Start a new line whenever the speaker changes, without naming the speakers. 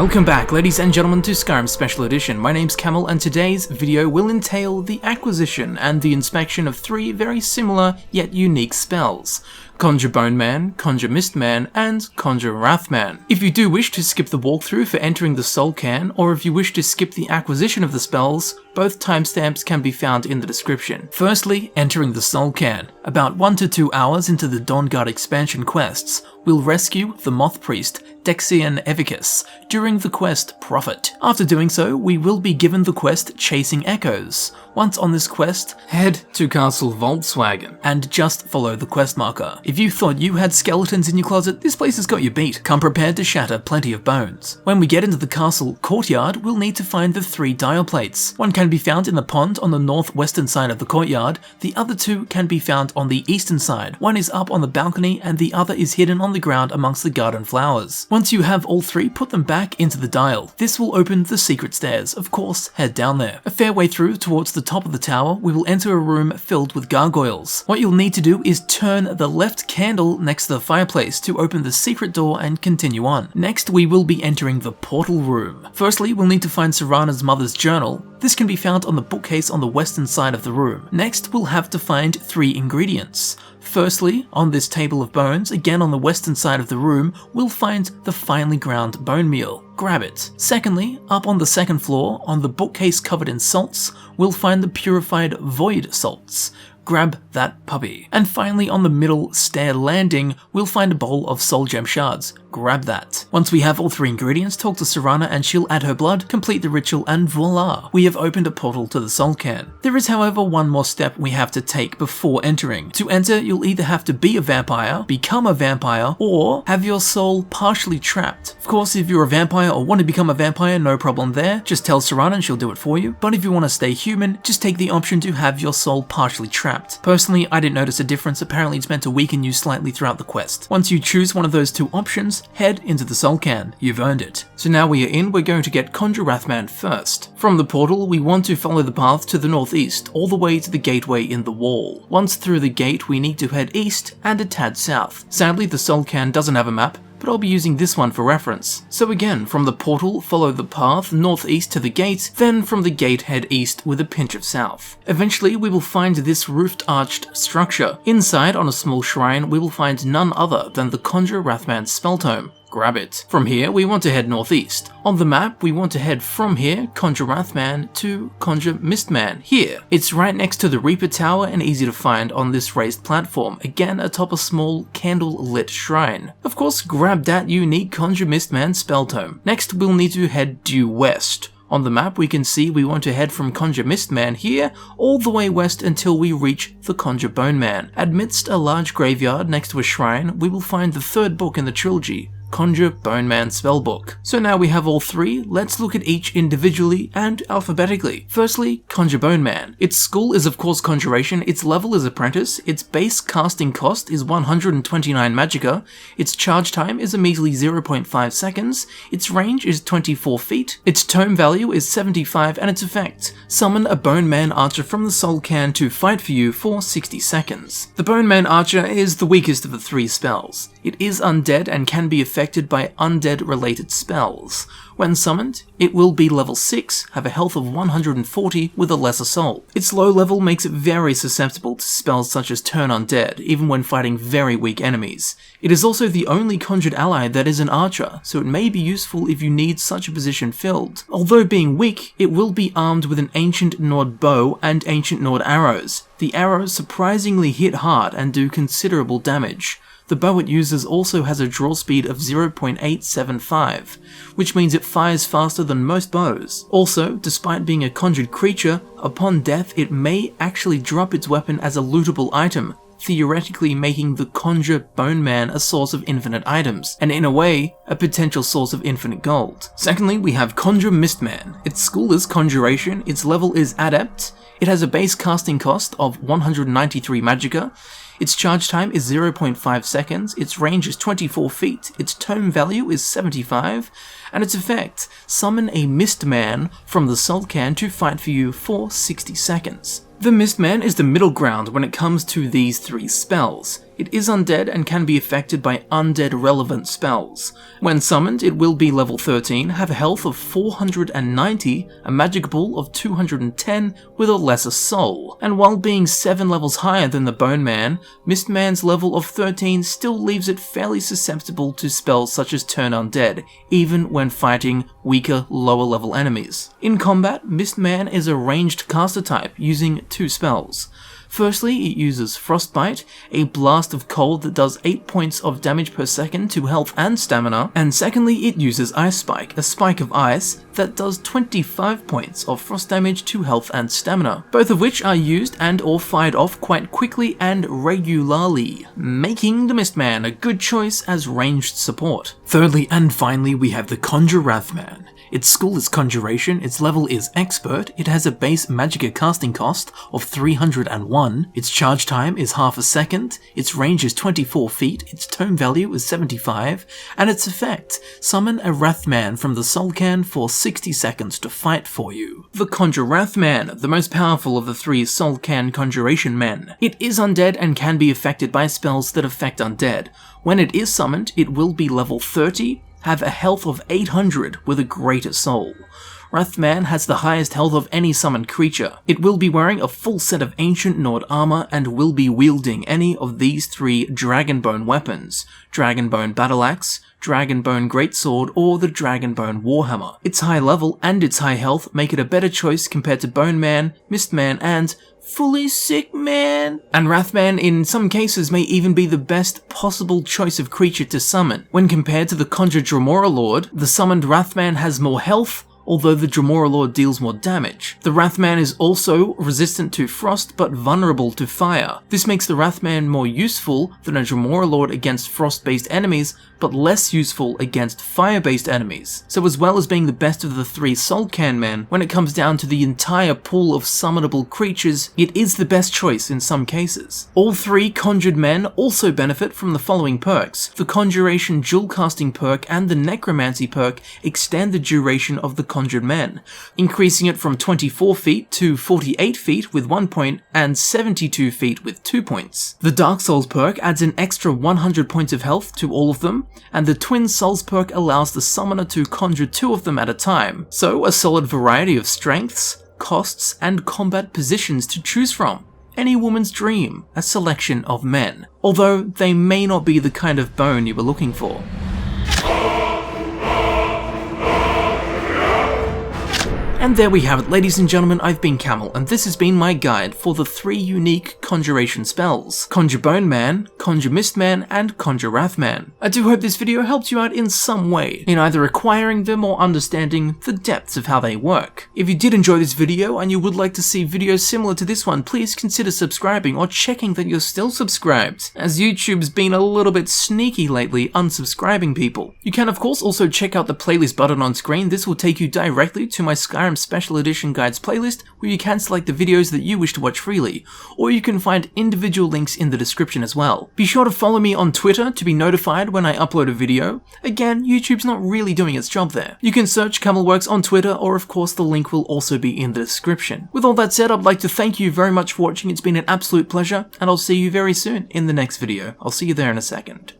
Welcome back, ladies and gentlemen, to Skyrim Special Edition. My name's Camel, and today's video will entail the acquisition and the inspection of three very similar yet unique spells: Conjure Boneman, Conjure Mistman, and Conjure Wrathman. If you do wish to skip the walkthrough for entering the Soul Cairn, or if you wish to skip the acquisition of the spells, both timestamps can be found in the description. Firstly, entering the Soul Cairn. About 1 to 2 hours into the Dawnguard expansion quests, we'll rescue the Moth Priest, Dexian Evicus, during the quest Prophet. After doing so, we will be given the quest Chasing Echoes. Once on this quest, head to Castle Volkswagen and just follow the quest marker. If you thought you had skeletons in your closet, this place has got you beat. Come prepared to shatter plenty of bones. When we get into the castle courtyard, we'll need to find the 3 dial plates. One can be found in the pond on the northwestern side of the courtyard, the other 2 can be found on the eastern side. One is up on the balcony and the other is hidden on the ground amongst the garden flowers. Once you have all 3, put them back into the dial. This will open the secret stairs. Of course, head down there. A fair way through towards the top of the tower, we will enter a room filled with gargoyles. What you'll need to do is turn the left candle next to the fireplace to open the secret door and continue on. Next, we will be entering the portal room. Firstly, we'll need to find Serana's mother's journal. This can be found on the bookcase on the western side of the room. Next, we'll have to find 3 ingredients. Firstly, on this table of bones, again on the western side of the room, we'll find the finely ground bone meal. Grab it. Secondly, up on the second floor, on the bookcase covered in salts, we'll find the purified void salts. Grab that puppy. And finally, on the middle stair landing, we'll find a bowl of soul gem shards. Grab that. Once we have all 3 ingredients, talk to Serana and she'll add her blood, complete the ritual, and voila, we have opened a portal to the Soul Cairn. There is, however, one more step we have to take before entering. To enter, you'll either have to be a vampire, become a vampire, or have your soul partially trapped. Of course, if you're a vampire or want to become a vampire, no problem there. Just tell Serana and she'll do it for you. But if you want to stay human, just take the option to have your soul partially trapped. Personally, I didn't notice a difference. Apparently it's meant to weaken you slightly throughout the quest. Once you choose one of those 2 options, head into the Soul Cairn. You've earned it. So now we are in, we're going to get Conjure Wrathman first. From the portal, we want to follow the path to the northeast, all the way to the gateway in the wall. Once through the gate, we need to head east and a tad south. Sadly, the Soul Cairn doesn't have a map, but I'll be using this one for reference. So again, from the portal, follow the path northeast to the gate, then from the gate head east with a pinch of south. Eventually, we will find this roofed arched structure. Inside, on a small shrine, we will find none other than the Conjure Wrathman spell tome. Grab it. From here, we want to head northeast. On the map, we want to head from here, Conjure Wrathman, to Conjure Mistman, here. It's right next to the Reaper Tower and easy to find on this raised platform, again atop a small candle-lit shrine. Of course, grab that unique Conjure Mistman spell tome. Next, we'll need to head due west. On the map, we can see we want to head from Conjure Mistman here all the way west until we reach the Conjure Boneman. Amidst a large graveyard next to a shrine, we will find the 3rd book in the trilogy, Conjure Boneman Spellbook. So now we have all 3, let's look at each individually and alphabetically. Firstly, Conjure Boneman. Its school is of course Conjuration, its level is Apprentice, its base casting cost is 129 magicka, its charge time is a measly 0.5 seconds, its range is 24 feet, its tome value is 75, and its effect: summon a Boneman Archer from the Soul Cairn to fight for you for 60 seconds. The Boneman Archer is the weakest of the 3 spells. It is undead and can be affected by undead-related spells. When summoned, it will be level 6, have a health of 140 with a lesser soul. Its low level makes it very susceptible to spells such as Turn Undead, even when fighting very weak enemies. It is also the only conjured ally that is an archer, so it may be useful if you need such a position filled. Although being weak, it will be armed with an Ancient Nord bow and Ancient Nord arrows. The arrows surprisingly hit hard and do considerable damage. The bow it uses also has a draw speed of 0.875, which means it fires faster than most bows. Also, despite being a conjured creature, upon death it may actually drop its weapon as a lootable item, theoretically making the Conjure Boneman a source of infinite items, and in a way, a potential source of infinite gold. Secondly, we have Conjure Mistman. Its school is Conjuration, its level is Adept, it has a base casting cost of 193 magicka, its charge time is 0.5 seconds, its range is 24 feet, its tome value is 75, and its effect: summon a Mistman from the Soul Cairn to fight for you for 60 seconds. The Mistman is the middle ground when it comes to these 3 spells. It is undead and can be affected by undead relevant spells. When summoned, it will be level 13, have a health of 490, a magic ball of 210 with a lesser soul. And while being 7 levels higher than the Boneman, Mistman's level of 13 still leaves it fairly susceptible to spells such as Turn Undead, even when fighting weaker, lower level enemies. In combat, Mistman is a ranged caster type using 2 spells. Firstly, it uses Frostbite, a blast of cold that does 8 points of damage per second to health and stamina, and secondly, it uses Ice Spike, a spike of ice that does 25 points of frost damage to health and stamina, both of which are used and or fired off quite quickly and regularly, making the Mistman a good choice as ranged support. Thirdly and finally, we have the Conjure Wrathman. Its skill is Conjuration, its level is Expert, it has a base Magicka casting cost of 301, its charge time is half a second, its range is 24 feet, its tome value is 75, and its effect, summon a Wrathman from the Soul Cairn for 60 seconds to fight for you. The Conjure Wrathman, the most powerful of the 3 Soul Cairn Conjuration men. It is undead and can be affected by spells that affect undead. When it is summoned, it will be level 30, have a health of 800 with a greater soul. Wrathman has the highest health of any summoned creature. It will be wearing a full set of ancient Nord armor and will be wielding any of these 3 Dragonbone weapons: Dragonbone Battleaxe, Dragonbone Greatsword, or the Dragonbone Warhammer. Its high level and its high health make it a better choice compared to Boneman, Mistman, and Fully Sick Man. And Wrathman in some cases may even be the best possible choice of creature to summon. When compared to the Conjure Dremora Lord, the summoned Wrathman has more health, although the Dremora Lord deals more damage. The Wrathman is also resistant to frost but vulnerable to fire. This makes the Wrathman more useful than a Dremora Lord against frost-based enemies, but less useful against fire-based enemies. So as well as being the best of the 3 Soul Cairn men, when it comes down to the entire pool of summonable creatures, it is the best choice in some cases. All 3 conjured men also benefit from the following perks. The Conjuration Dual Casting perk and the Necromancy perk extend the duration of the conjured men, increasing it from 24 feet to 48 feet with 1 point and 72 feet with 2 points. The Dark Souls perk adds an extra 100 points of health to all of them, and the Twin Souls perk allows the summoner to conjure 2 of them at a time. So a solid variety of strengths, costs, and combat positions to choose from. Any woman's dream, a selection of men, although they may not be the kind of bone you were looking for. And there we have it, ladies and gentlemen. I've been Camel, and this has been my guide for the 3 unique conjuration spells: Conjure Boneman, Conjure Mistman, and Conjure Wrathman. I do hope this video helped you out in some way, in either acquiring them or understanding the depths of how they work. If you did enjoy this video and you would like to see videos similar to this one, please consider subscribing or checking that you're still subscribed, as YouTube's been a little bit sneaky lately unsubscribing people. You can of course also check out the playlist button on screen. This will take you directly to my Skyrim Special Edition Guides playlist, where you can select the videos that you wish to watch freely, or you can find individual links in the description as well. Be sure to follow me on Twitter to be notified when I upload a video. Again, YouTube's not really doing its job there. You can search Camelworks on Twitter, or of course the link will also be in the description. With all that said, I'd like to thank you very much for watching. It's been an absolute pleasure, and I'll see you very soon in the next video. I'll see you there in a second.